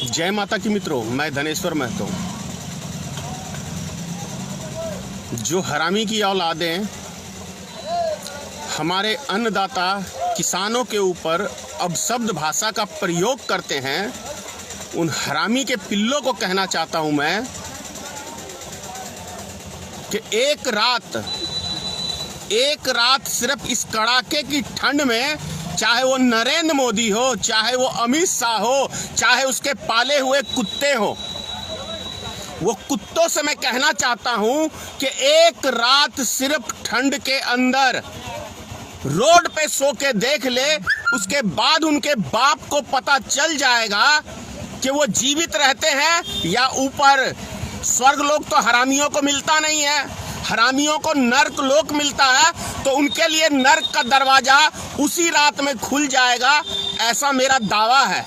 जय माता की मित्रों, मैं धनेश्वर महतो। जो हरामी की औलादें हमारे अन्नदाता किसानों के ऊपर अपशब्द भाषा का प्रयोग करते हैं, उन हरामी के पिल्लों को कहना चाहता हूं मैं कि एक रात सिर्फ इस कड़ाके की ठंड में, चाहे वो नरेंद्र मोदी हो, चाहे वो अमित शाह हो, चाहे उसके पाले हुए कुत्ते हो, वो कुत्तों से मैं कहना चाहता हूं कि एक रात सिर्फ ठंड के अंदर रोड पे सो के देख ले, उसके बाद उनके बाप को पता चल जाएगा कि वो जीवित रहते हैं या ऊपर स्वर्ग लोक तो हरामियों को मिलता नहीं है, हरामियों को नर्क लोक मिलता है, तो उनके लिए नर्क का दरवाजा उसी रात में खुल जाएगा, ऐसा मेरा दावा है।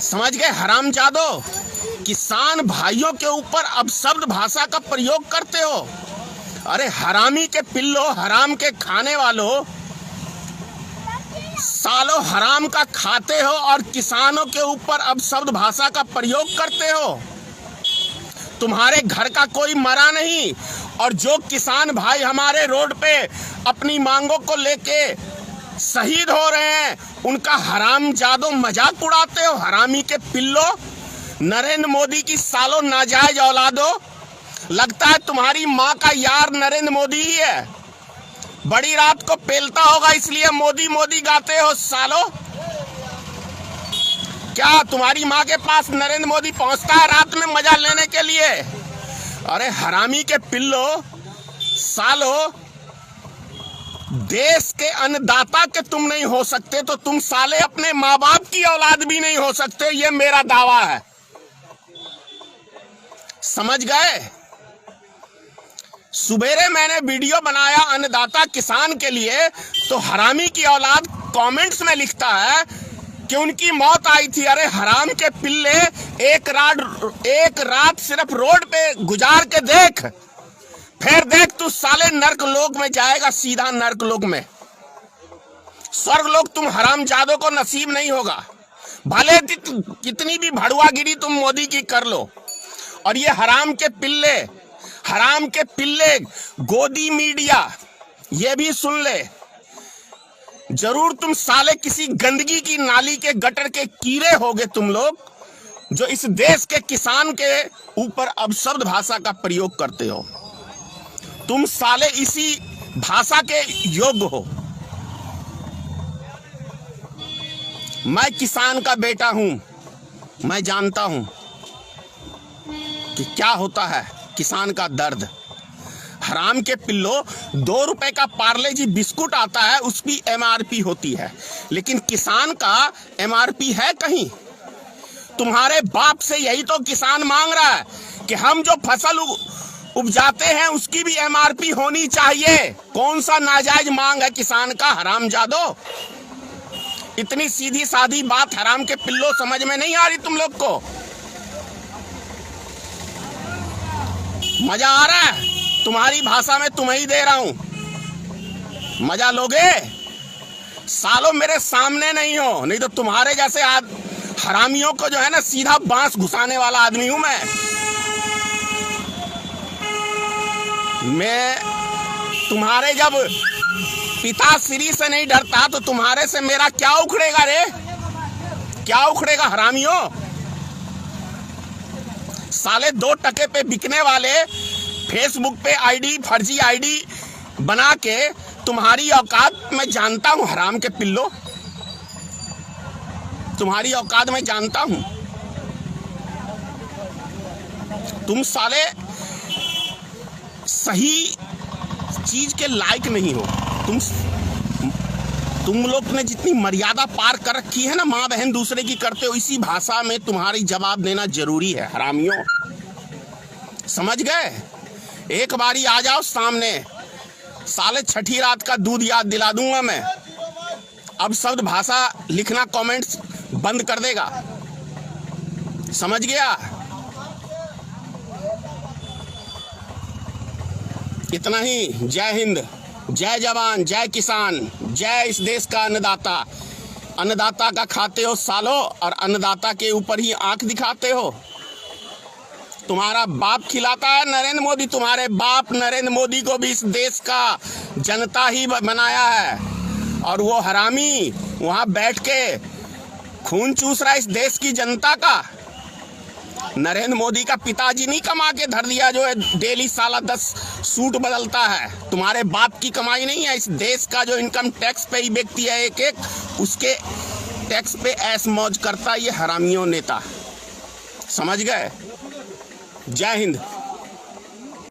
समझ गए हरामजादो? किसान भाइयों के ऊपर अपशब्द भाषा का प्रयोग करते हो। अरे हरामी के पिल्लो, हराम के खाने वालों, सालों हराम का खाते हो और किसानों के ऊपर अपशब्द भाषा का प्रयोग करते हो। तुम्हारे घर का कोई मरा नहीं, और जो किसान भाई हमारे रोड पे अपनी मांगों को लेके शहीद हो रहे हैं, उनका हरामजादो मजाक उड़ाते हो। हरामी के पिल्लो, नरेंद्र मोदी की सालों नाजायज औलादो, लगता है तुम्हारी माँ का यार नरेंद्र मोदी ही है। बड़ी रात को पेलता होगा, इसलिए मोदी मोदी गाते हो सालों। क्या तुम्हारी माँ के पास नरेंद्र मोदी पहुंचता है रात में मजा लेने के लिए? अरे हरामी के पिल्लो, सालों, देश के अन्नदाता के तुम नहीं हो सकते तो तुम साले अपने माँ बाप की औलाद भी नहीं हो सकते, ये मेरा दावा है। समझ गए? सुबेरे मैंने वीडियो बनाया अन्नदाता किसान के लिए, तो हरामी की औलाद कमेंट्स में लिखता है कि उनकी मौत आई थी। अरे हराम के पिल्ले, एक रात सिर्फ रोड पे गुजार के देख, फिर देख तू साले नर्क लोक में जाएगा, सीधा नर्क लोक में। स्वर्ग लोक तुम हरामजादों को नसीब नहीं होगा, भले कितनी भी भड़ुआगिरी तुम मोदी की कर लो। और ये हराम के पिल्ले गोदी मीडिया, ये भी सुन ले, जरूर तुम साले किसी गंदगी की नाली के गटर के कीड़े होगे तुम लोग, जो इस देश के किसान के ऊपर अपशब्द भाषा का प्रयोग करते हो। तुम साले इसी भाषा के योग्य हो। मैं किसान का बेटा हूं, मैं जानता हूं कि क्या होता है किसान का दर्द। हराम के पिल्लो, 2 रुपए का पार्ले जी बिस्कुट आता है, उसकी MRP होती है, लेकिन किसान का MRP है कहीं? तुम्हारे बाप से यही तो किसान मांग रहा है कि हम जो फसल उपजाते हैं उसकी भी MRP होनी चाहिए। कौन सा नाजायज मांग है किसान का, हरामजादो? इतनी सीधी सादी बात हराम के पिल्लो समझ में नहीं आ रही तुम लोग को? मजा आ रहा है? तुम्हारी भाषा में तुम्हें ही दे रहा हूं, मजा लोगे? सालों मेरे सामने नहीं हो, नहीं तो तुम्हारे जैसे हरामियों को जो है ना सीधा बांस घुसाने वाला आदमी हूं मैं तुम्हारे जब पिताश्री से नहीं डरता तो तुम्हारे से मेरा क्या उखड़ेगा रे? क्या उखड़ेगा हरामियों? साले 2 टके पे बिकने वाले फेसबुक पे फर्जी आईडी बना के, तुम्हारी औकात मैं जानता हूं हराम के पिल्लो, तुम्हारी औकात मैं जानता हूं। तुम साले सही चीज के लायक नहीं हो। तुम लोग ने जितनी मर्यादा पार कर रखी है ना, माँ बहन दूसरे की करते हो, इसी भाषा में तुम्हारी जवाब देना जरूरी है हरामियों। समझ गए? एक बारी आ जाओ सामने, साले छठी रात का दूध याद दिला दूंगा मैं। अब शब्द भाषा लिखना कमेंट्स बंद कर देगा, समझ गया? इतना ही। जय हिंद, जय जवान, जय किसान, जय इस देश का अन्नदाता। अन्नदाता का खाते हो सालो और अन्नदाता के ऊपर ही आंख दिखाते हो। तुम्हारा बाप खिलाता है नरेंद्र मोदी, तुम्हारे बाप नरेंद्र मोदी को भी इस देश का जनता ही बनाया है, और वो हरामी वहां बैठ के खून चूस रहा है इस देश की जनता का। नरेंद्र मोदी का पिताजी नहीं कमा के धर दिया जो है डेली साला 10 सूट बदलता है, तुम्हारे बाप की कमाई नहीं है। इस देश का जो इनकम टैक्स पे ही व्यक्ति है एक एक, उसके टैक्स पे ऐश मौज करता ये हरामियों नेता। समझ गए? जय हिंद।